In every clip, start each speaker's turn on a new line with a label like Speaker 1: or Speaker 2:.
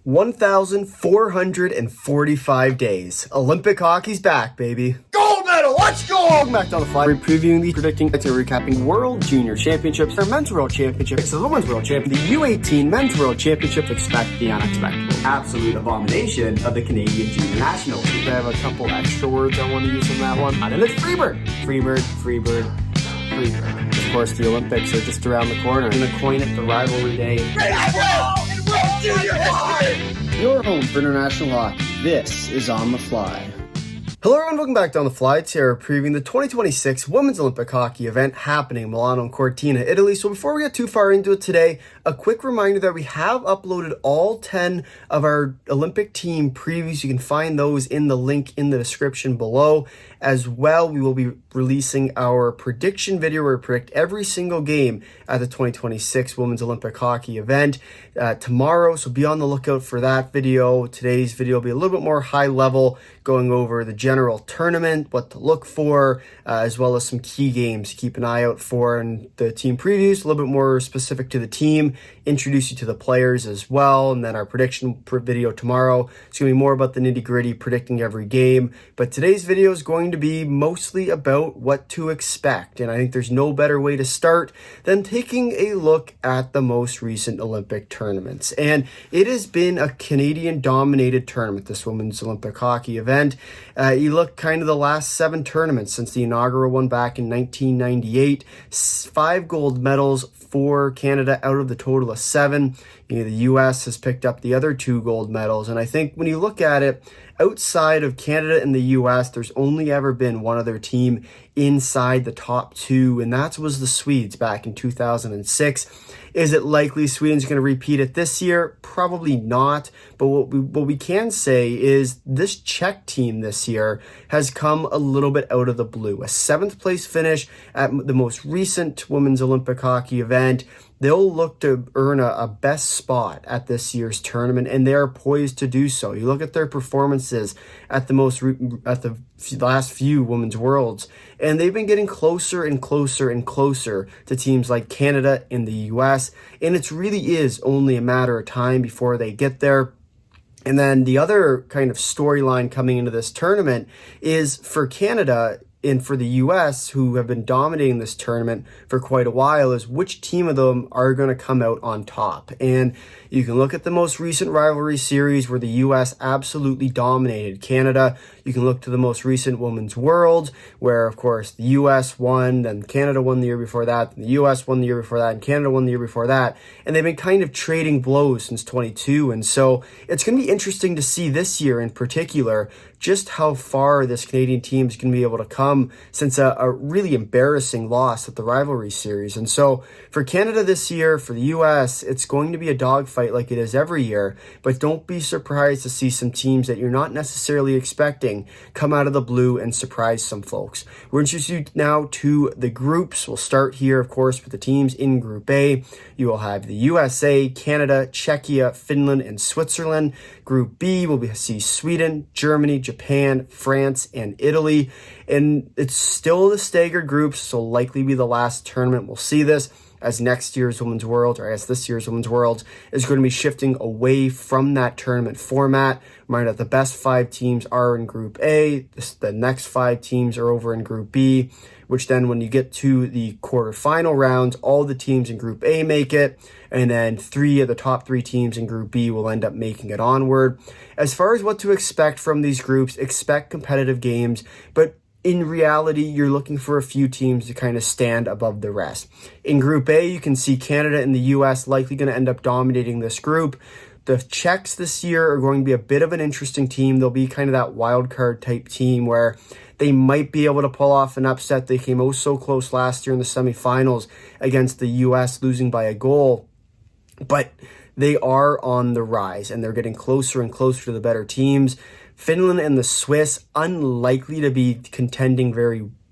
Speaker 1: 1,445 days. Olympic hockey's back, baby. Gold medal, let's go! Welcome back down the fly. We're previewing the predicting, recapping World Junior Championships, their Men's World Championships, the Women's World Championship, the U18 Men's World Championship. Expect the unexpected.
Speaker 2: Absolute abomination of the Canadian Junior National Team.
Speaker 1: I have a couple extra words I want to use on that one. And it's Freebird. Freebird, Freebird, Freebird. Of course, the Olympics are just around the corner. I'm going to coin it the rivalry day. Your home for international hockey. This is On the Fly. Hello everyone, welcome back to On the Fly. It's here previewing the 2026 Women's Olympic Hockey event happening in Milano and Cortina, Italy. So before we get too far into it today, a quick reminder that we have uploaded all 10 of our Olympic team previews. You can find those in the link in the description below. As well, we will be releasing our prediction video where we predict every single game at the 2026 Women's Olympic Hockey event tomorrow. So be on the lookout for that video. Today's video will be a little bit more high level, going over the general tournament, what to look for, as well as some key games to keep an eye out for. And the team previews, a little bit more specific to the team, introduce you to the players as well. And then our prediction video tomorrow, it's going to be more about the nitty gritty, predicting every game. But today's video is going to be mostly about what to expect. And I think there's no better way to start than taking a look at the most recent Olympic tournaments. And it has been a Canadian dominated tournament, this Women's Olympic Hockey event. You look kind of the last 7 tournaments since the inaugural one back in 1998, 5 gold medals for Canada out of the total of 7. You know, the U.S. has picked up the other 2 gold medals. And I think when you look at it, outside of Canada and the U.S., there's only ever been one other team inside the top 2, and that was the Swedes back in 2006. Is it likely Sweden's going to repeat it this year? Probably not. But what we can say is this Czech team this year has come a little bit out of the blue. A 7th place finish at the most recent Women's Olympic Hockey event. They'll look to earn a best spot at this year's tournament, and they are poised to do so. You look at their performances at the last few Women's Worlds, and they've been getting closer and closer and closer to teams like Canada and the U.S., and it really is only a matter of time before they get there. And then the other kind of storyline coming into this tournament is for Canada and for the U.S., who have been dominating this tournament for quite a while, is which team of them are going to come out on top. And you can look at the most recent rivalry series where the U.S. absolutely dominated Canada. You can look to the most recent Women's World, where, of course, the U.S. won, then Canada won the year before that, and the U.S. won the year before that, and Canada won the year before that. And they've been kind of trading blows since 22. And so it's going to be interesting to see this year in particular just how far this Canadian team is going to be able to come since a really embarrassing loss at the rivalry series. And so for Canada this year, for the U.S., it's going to be a dogfight like it is every year, but don't be surprised to see some teams that you're not necessarily expecting come out of the blue and surprise some folks. We're introduced now to the groups. We'll start here, of course, with the teams in Group A. You will have the USA, Canada, Czechia, Finland, and Switzerland. Group B will see Sweden, Germany, Japan, France, and Italy. And it's still the staggered groups, so likely be the last tournament we'll see this, as next year's Women's World, or as this year's Women's World, is going to be shifting away from that tournament format. Remember that the best 5 teams are in Group A, the next 5 teams are over in Group B, which then when you get to the quarterfinal rounds, all the teams in Group A make it, and then 3 of the top 3 teams in Group B will end up making it onward. As far as what to expect from these groups, expect competitive games, but in reality, you're looking for a few teams to kind of stand above the rest. In Group A, you can see Canada and the U.S. likely going to end up dominating this group. The Czechs this year are going to be a bit of an interesting team. They'll be kind of that wild card type team where they might be able to pull off an upset. They came so close last year in the semifinals against the U.S., losing by a goal. But they are on the rise, and they're getting closer and closer to the better teams. Finland and the Swiss, unlikely to be contending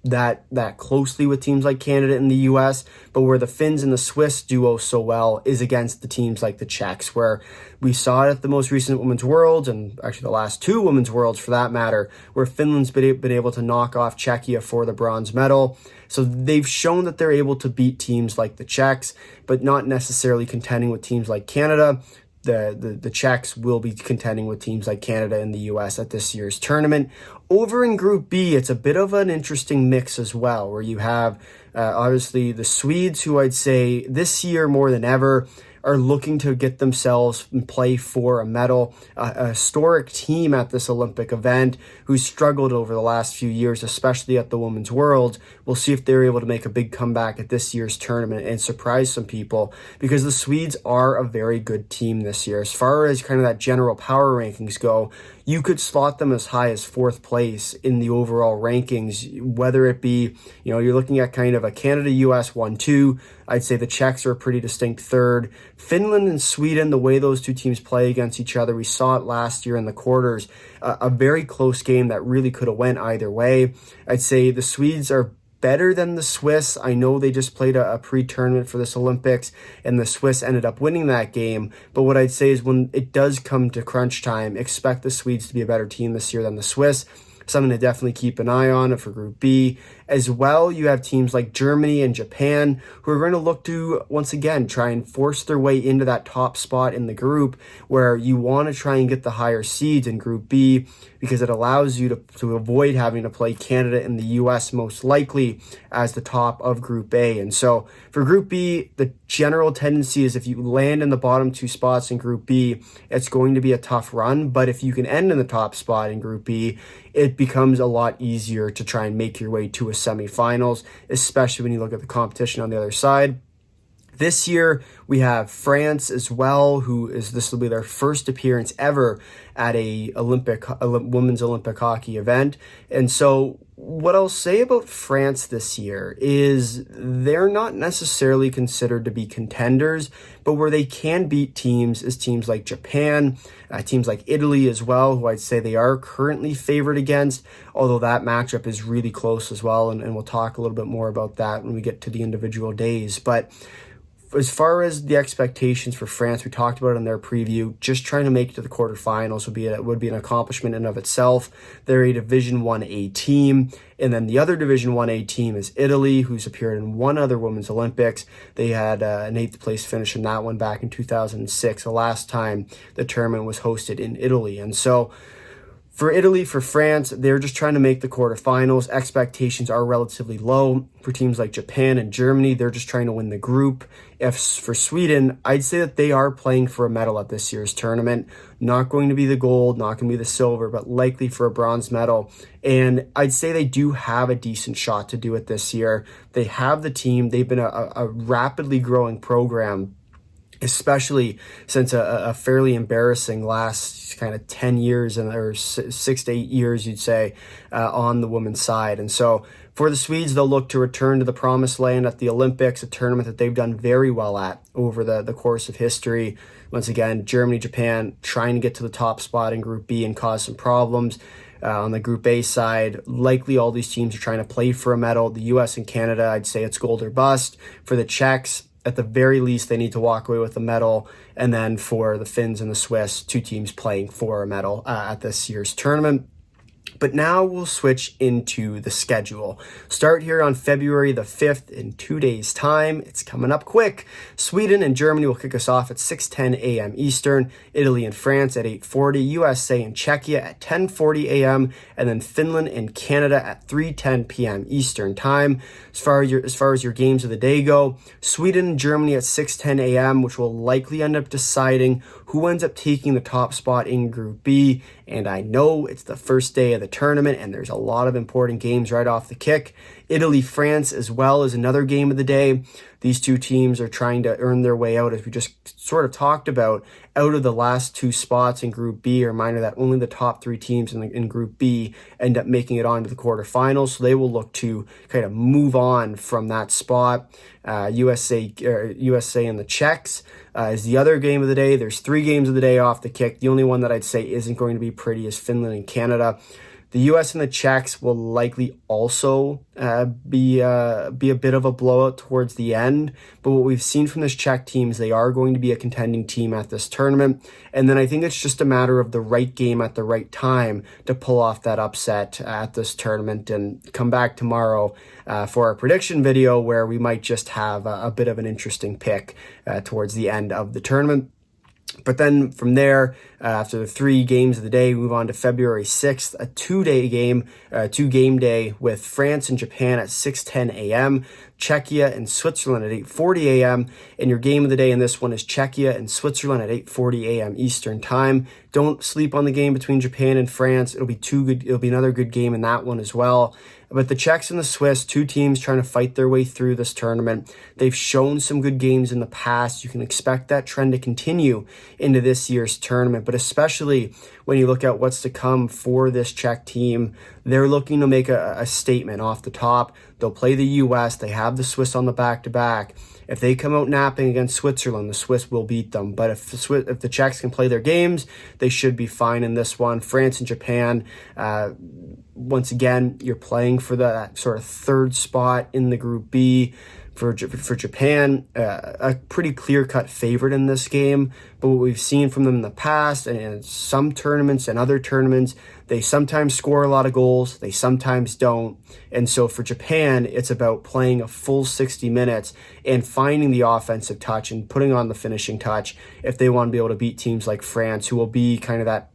Speaker 1: that closely with teams like Canada and the US, but where the Finns and the Swiss do so well is against the teams like the Czechs, where we saw it at the most recent Women's Worlds, and actually the last 2 Women's Worlds for that matter, where Finland's been able to knock off Czechia for the bronze medal. So they've shown that they're able to beat teams like the Czechs, but not necessarily contending with teams like Canada. the Czechs will be contending with teams like Canada and the US at this year's tournament. Over in Group B, it's a bit of an interesting mix as well, where you have obviously the Swedes, who I'd say this year more than ever are looking to get themselves and play for a medal. A historic team at this Olympic event who's struggled over the last few years, especially at the Women's World. We'll see if they're able to make a big comeback at this year's tournament and surprise some people, because the Swedes are a very good team this year. As far as kind of that general power rankings go, you could slot them as high as 4th place in the overall rankings, whether it be, you're looking at kind of a Canada-US 1-2. I'd say the Czechs are a pretty distinct 3rd. Finland and Sweden, the way those two teams play against each other, we saw it last year in the quarters, a very close game that really could have went either way. I'd say the Swedes are better than the Swiss. I know they just played a pre-tournament for this Olympics, and the Swiss ended up winning that game. But what I'd say is when it does come to crunch time, expect the Swedes to be a better team this year than the Swiss. Something to definitely keep an eye on for Group B. As well, you have teams like Germany and Japan who are going to look to, once again, try and force their way into that top spot in the group, where you want to try and get the higher seeds in Group B, because it allows you to avoid having to play Canada and the US most likely as the top of Group A. And so for Group B, the general tendency is if you land in the bottom 2 spots in Group B, it's going to be a tough run. But if you can end in the top spot in Group B, it becomes a lot easier to try and make your way to a semifinals, especially when you look at the competition on the other side. This year, we have France as well, this will be their first appearance ever at a women's Olympic hockey event. And so what I'll say about France this year is they're not necessarily considered to be contenders, but where they can beat teams is teams like Japan, teams like Italy as well, who I'd say they are currently favored against, although that matchup is really close as well, and we'll talk a little bit more about that when we get to the individual days. But as far as the expectations for France, we talked about it in their preview. Just trying to make it to the quarterfinals would be an accomplishment in and of itself. They're a Division 1A team, and then the other Division 1A team is Italy, who's appeared in one other Women's Olympics. They had an 8th place finish in that one back in 2006, the last time the tournament was hosted in Italy. And so for Italy, for France, they're just trying to make the quarterfinals. Expectations are relatively low. For teams like Japan and Germany, they're just trying to win the group. For Sweden, I'd say that they are playing for a medal at this year's tournament. Not going to be the gold, not going to be the silver, but likely for a bronze medal. And I'd say they do have a decent shot to do it this year. They have the team. They've been a rapidly growing program, especially since a fairly embarrassing last kind of 10 years or 6 to 8 years, you'd say, on the women's side. And so for the Swedes, they'll look to return to the promised land at the Olympics, a tournament that they've done very well at over the course of history. Once again, Germany, Japan trying to get to the top spot in Group B and cause some problems. On the Group A side, likely all these teams are trying to play for a medal. The US and Canada, I'd say it's gold or bust. For the Czechs, at the very least, they need to walk away with a medal. And then for the Finns and the Swiss, 2 teams playing for a medal at this year's tournament. But now we'll switch into the schedule. Start here on February the 5th in 2 days' time. It's coming up quick. Sweden and Germany will kick us off at 6:10 a.m. Eastern, Italy and France at 8:40, USA and Czechia at 10:40 a.m., and then Finland and Canada at 3:10 p.m. Eastern time. As far as your games of the day go, Sweden and Germany at 6:10 a.m., which will likely end up deciding who ends up taking the top spot in Group B. And I know it's the first day of the tournament, and there's a lot of important games right off the kick. Italy, France as well is another game of the day. These 2 teams are trying to earn their way out, as we just sort of talked about, out of the last 2 spots in Group B. A reminder that only the top 3 teams in Group B end up making it on to the quarterfinals, so they will look to kind of move on from that spot. USA and the Czechs is the other game of the day. There's 3 games of the day off the kick. The only one that I'd say isn't going to be pretty is Finland and Canada. The US and the Czechs will likely also be a bit of a blowout towards the end. But what we've seen from this Czech team is they are going to be a contending team at this tournament. And then I think it's just a matter of the right game at the right time to pull off that upset at this tournament, and come back tomorrow for our prediction video, where we might just have a bit of an interesting pick towards the end of the tournament. But then from there, after the 3 games of the day, we move on to February 6th, a 2-game day with France and Japan at 6:10 a.m., Czechia and Switzerland at 8:40 a.m., and your game of the day in this one is Czechia and Switzerland at 8:40 a.m. Eastern Time. Don't sleep on the game between Japan and France. It'll be another good game in that one as well. But the Czechs and the Swiss, 2 teams trying to fight their way through this tournament. They've shown some good games in the past. You can expect that trend to continue into this year's tournament, but especially when you look at what's to come for this Czech team, they're looking to make a statement off the top. They'll play the U.S. They have the Swiss on the back-to-back. If they come out napping against Switzerland, the Swiss will beat them. But if the Czechs can play their games, they should be fine in this one. France and Japan, once again, you're playing for that sort of 3rd spot in the Group B. For Japan, a pretty clear-cut favorite in this game. But what we've seen from them in the past and in some tournaments and other tournaments, they sometimes score a lot of goals, they sometimes don't. And so for Japan, it's about playing a full 60 minutes and finding the offensive touch and putting on the finishing touch if they want to be able to beat teams like France, who will be kind of that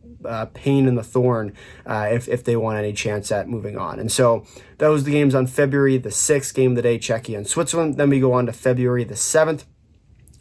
Speaker 1: pain in the thorn if they want any chance at moving on. And so that was the games on February the 6th, game of the day, Czechia and Switzerland. Then we go on to February the 7th,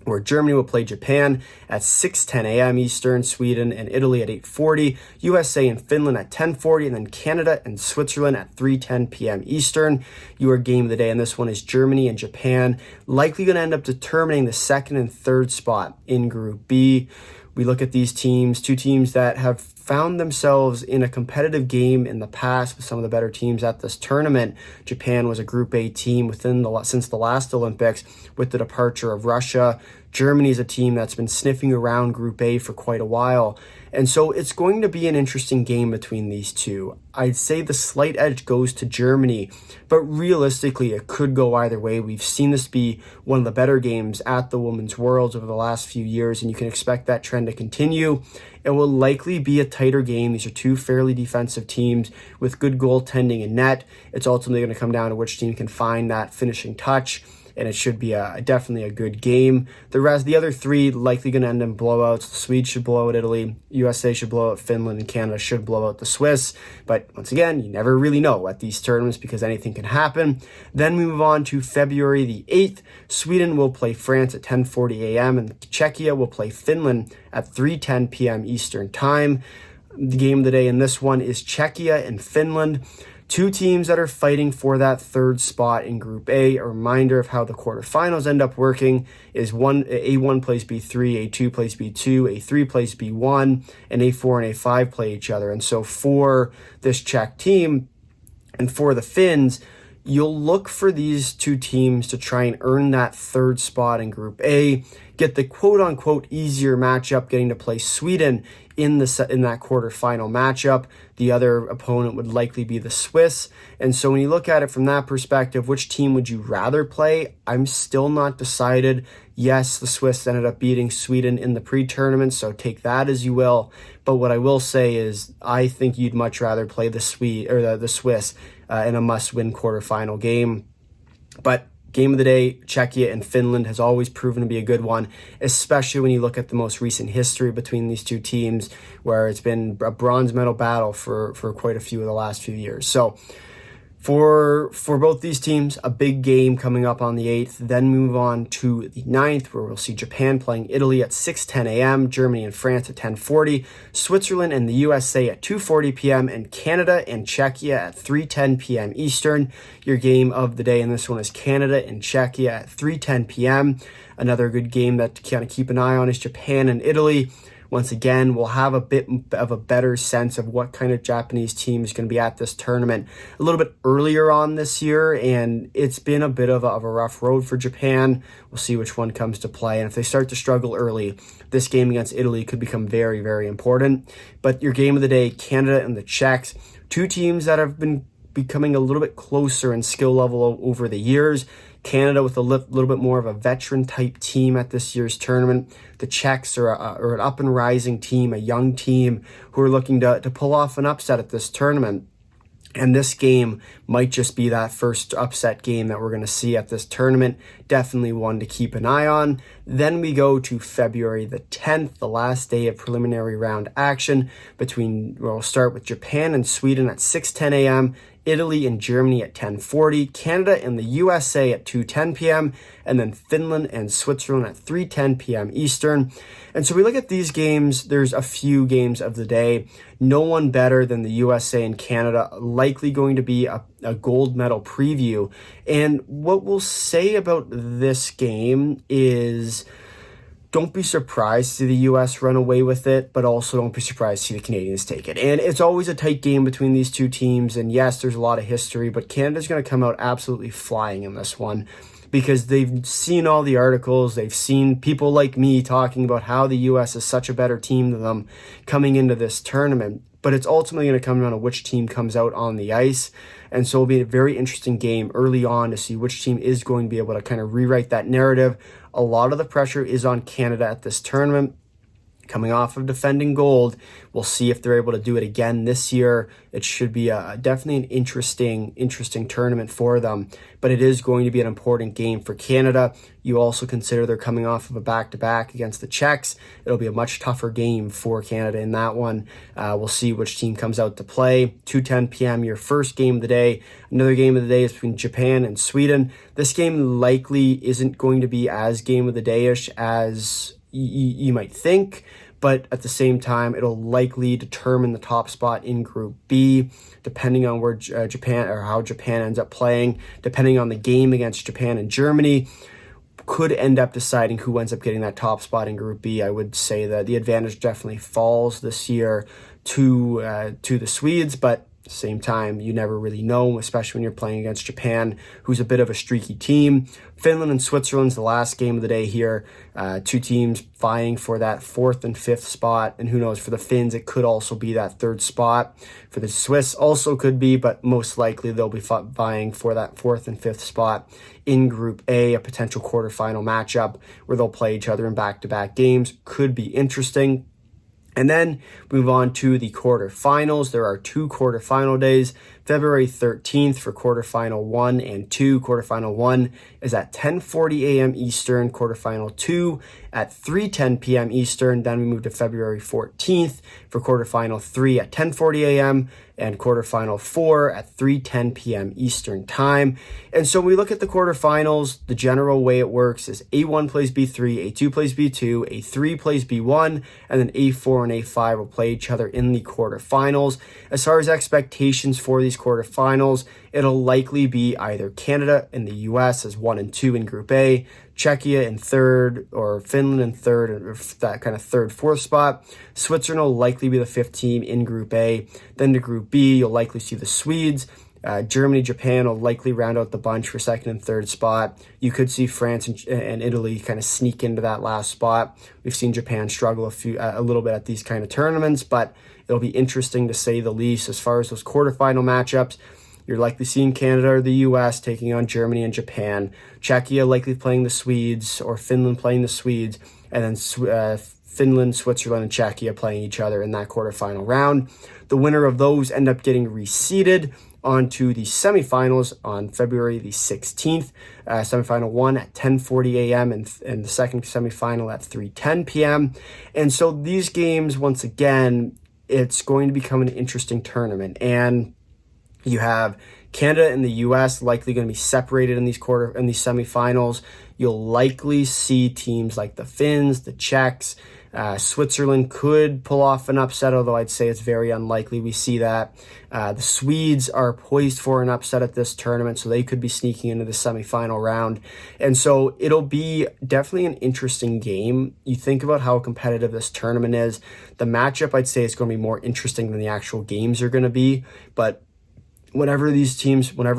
Speaker 1: where Germany will play Japan at 6:10 a.m. Eastern, Sweden and Italy at 8:40, USA and Finland at 10:40, and then Canada and Switzerland at 3:10 p.m. Eastern. Your game of the day, and this one is Germany and Japan, likely going to end up determining the 2nd and 3rd spot in Group B. We look at these teams, 2 teams that have found themselves in a competitive game in the past with some of the better teams at this tournament. Japan was a Group A team since the last Olympics with the departure of Russia. Germany is a team that's been sniffing around Group A for quite a while. And so it's going to be an interesting game between these two. I'd say the slight edge goes to Germany, but realistically, it could go either way. We've seen this be one of the better games at the Women's Worlds over the last few years, and you can expect that trend to continue. It will likely be a tighter game. These are 2 fairly defensive teams with good goaltending and net. It's ultimately going to come down to which team can find that finishing touch, and it should be definitely a good game. The other 3 likely going to end in blowouts. The Swedes should blow out Italy, USA should blow out Finland, and Canada should blow out the Swiss. But once again, you never really know at these tournaments because anything can happen. Then we move on to February the 8th. Sweden will play France at 10:40 a.m. and Czechia will play Finland at 3:10 p.m. Eastern Time. The game of the day in this one is Czechia and Finland. 2 teams that are fighting for that 3rd spot in Group A. A reminder of how the quarterfinals end up working is A1 plays B3, A2 plays B2, A3 plays B1, and A4 and A5 play each other. And so for this Czech team and for the Finns, you'll look for these 2 teams to try and earn that 3rd spot in Group A, get the quote-unquote easier matchup, getting to play Sweden in that quarterfinal matchup. The other opponent would likely be the Swiss. And so when you look at it from that perspective, which team would you rather play? I'm still not decided. Yes, the Swiss ended up beating Sweden in the pre-tournament, so take that as you will. But what I will say is I think you'd much rather play the Swiss in a must-win quarterfinal game. But game of the day, Czechia and Finland has always proven to be a good one, especially when you look at the most recent history between these 2 teams, where it's been a bronze medal battle for quite a few of the last few years. So for both these teams, a big game coming up on the 8th. Then move on to the 9th, where we'll see Japan playing Italy at 6:10 a.m., Germany and France at 10:40, Switzerland and the USA at 2:40 p.m., and Canada and Czechia at 3:10 p.m. Eastern. Your game of the day in this one is Canada and Czechia at 3:10 p.m. Another good game that to kind of keep an eye on is Japan and Italy. Once again, we'll have a bit of a better sense of what kind of Japanese team is going to be at this tournament a little bit earlier on this year, and it's been a bit of a rough road for Japan. We'll see which one comes to play, and if they start to struggle early, this game against Italy could become very, very important. But your game of the day, Canada and the Czechs, 2 teams that have been becoming a little bit closer in skill level over the years. Canada with a little bit more of a veteran type team at this year's tournament. The Czechs are an up and rising team, a young team who are looking to pull off an upset at this tournament. And this game might just be that first upset game that we're going to see at this tournament. Definitely one to keep an eye on. Then we go to February the 10th, the last day of preliminary round action we'll start with Japan and Sweden at 6:10 a.m., Italy and Germany at 10:40, Canada and the USA at 2:10 p.m., and then Finland and Switzerland at 3:10 p.m. Eastern. And so we look at these games, there's a few games of the day. No one better than the USA and Canada, likely going to be a gold medal preview. And what we'll say about this game is, don't be surprised to see the U.S. run away with it, but also don't be surprised to see the Canadians take it. And it's always a tight game between these two teams, and yes, there's a lot of history, but Canada's going to come out absolutely flying in this one because they've seen all the articles, they've seen people like me talking about how the U.S. is such a better team than them coming into this tournament. But it's ultimately going to come down to which team comes out on the ice. And so it'll be a very interesting game early on to see which team is going to be able to kind of rewrite that narrative. A lot of the pressure is on Canada at this tournament. Coming off of defending gold, we'll see if they're able to do it again this year. It should be definitely an interesting tournament for them, but it is going to be an important game for Canada. You also consider they're coming off of a back-to-back against the Czechs. It'll be a much tougher game for Canada in that one. We'll see which team comes out to play. 2:10 p.m., your first game of the day. Another game of the day is between Japan and Sweden. This game likely isn't going to be as game of the day-ish as you might think, but at the same time, it'll likely determine the top spot in Group B, depending on where Japan or how Japan ends up playing, depending on the game against Japan and Germany, could end up deciding who ends up getting that top spot in Group B. I would say that the advantage definitely falls this year to the Swedes, but at the same time, you never really know, especially when you're playing against Japan, who's a bit of a streaky team. Finland and Switzerland's the last game of the day here. Two teams vying for that 4th and 5th spot. And who knows, for the Finns, it could also be that 3rd spot. For the Swiss, also could be, but most likely they'll be vying for that 4th and 5th spot in Group A, a potential quarterfinal matchup where they'll play each other in back-to-back games. Could be interesting. And then move on to the quarterfinals. There are 2 quarterfinal days. February 13th for quarterfinal 1 and 2. Quarterfinal 1 is at 10:40 a.m. Eastern. Quarterfinal 2 at 3:10 p.m. Eastern. Then we move to February 14th for quarterfinal 3 at 10:40 a.m. and quarterfinal 4 at 3:10 p.m. Eastern time. And so we look at the quarterfinals. The general way it works is A1 plays B3, A2 plays B2, A3 plays B1, and then A4 and A5 will play each other in the quarterfinals. As far as expectations for these quarterfinals, it'll likely be either Canada and the US as 1 and 2 in Group A, Czechia in 3rd, or Finland in 3rd, or that kind of 3rd, 4th spot. Switzerland will likely be the 5th team in Group A. Then to Group B, you'll likely see the Swedes. Germany, Japan will likely round out the bunch for 2nd and 3rd spot. You could see France and Italy kind of sneak into that last spot. We've seen Japan struggle a little bit at these kind of tournaments, but it'll be interesting to say the least. As far as those quarterfinal matchups, you're likely seeing Canada or the US taking on Germany and Japan. Czechia likely playing the Swedes, or Finland playing the Swedes, and then Finland, Switzerland, and Czechia playing each other in that quarterfinal round. The winner of those end up getting reseeded onto the semifinals on February the 16th. Semifinal 1 at 10:40 a.m. and the second semifinal at 3:10 p.m. And so these games, once again, it's going to become an interesting tournament. And you have Canada and the US likely going to be separated in these semifinals. You'll likely see teams like the Finns, the Czechs, Switzerland could pull off an upset, although I'd say it's very unlikely we see that. The Swedes are poised for an upset at this tournament, so they could be sneaking into the semifinal round. And so it'll be definitely an interesting game. You think about how competitive this tournament is. The matchup, I'd say, is going to be more interesting than the actual games are going to be. But whenever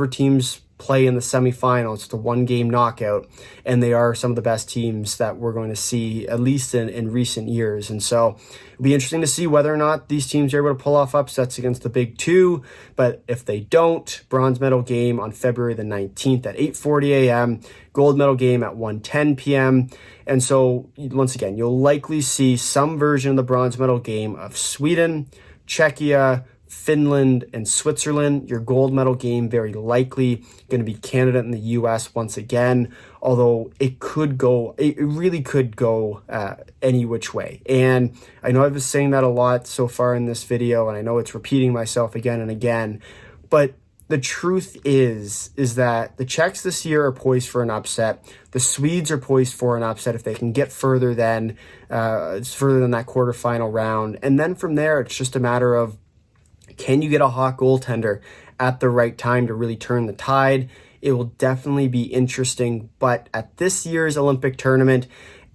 Speaker 1: teams play in the semifinals, it's a 1-game knockout, and they are some of the best teams that we're going to see, at least in recent years. And so it'll be interesting to see whether or not these teams are able to pull off upsets against the big two. But if they don't, bronze medal game on February the 19th at 8:40 a.m., gold medal game at 1:10 p.m. And so once again, you'll likely see some version of the bronze medal game of Sweden, Czechia, Finland and Switzerland. Your gold medal game very likely going to be Canada and the US once again, although it really could go any which way. And I know I've been saying that a lot so far in this video, and I know it's repeating myself again and again, but the truth is that the Czechs this year are poised for an upset. The Swedes are poised for an upset if they can get further than that quarterfinal round. And then from there, it's just a matter of, can you get a hot goaltender at the right time to really turn the tide? It will definitely be interesting. But at this year's Olympic tournament,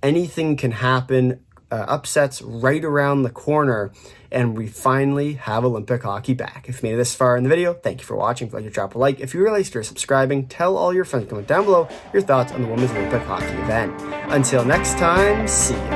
Speaker 1: anything can happen. Upsets right around the corner, and we finally have Olympic hockey back. If you made it this far in the video, thank you for watching. If you like, drop a like. If you really like, subscribing. Tell all your friends, comment down below your thoughts on the Women's Olympic Hockey event. Until next time, see ya.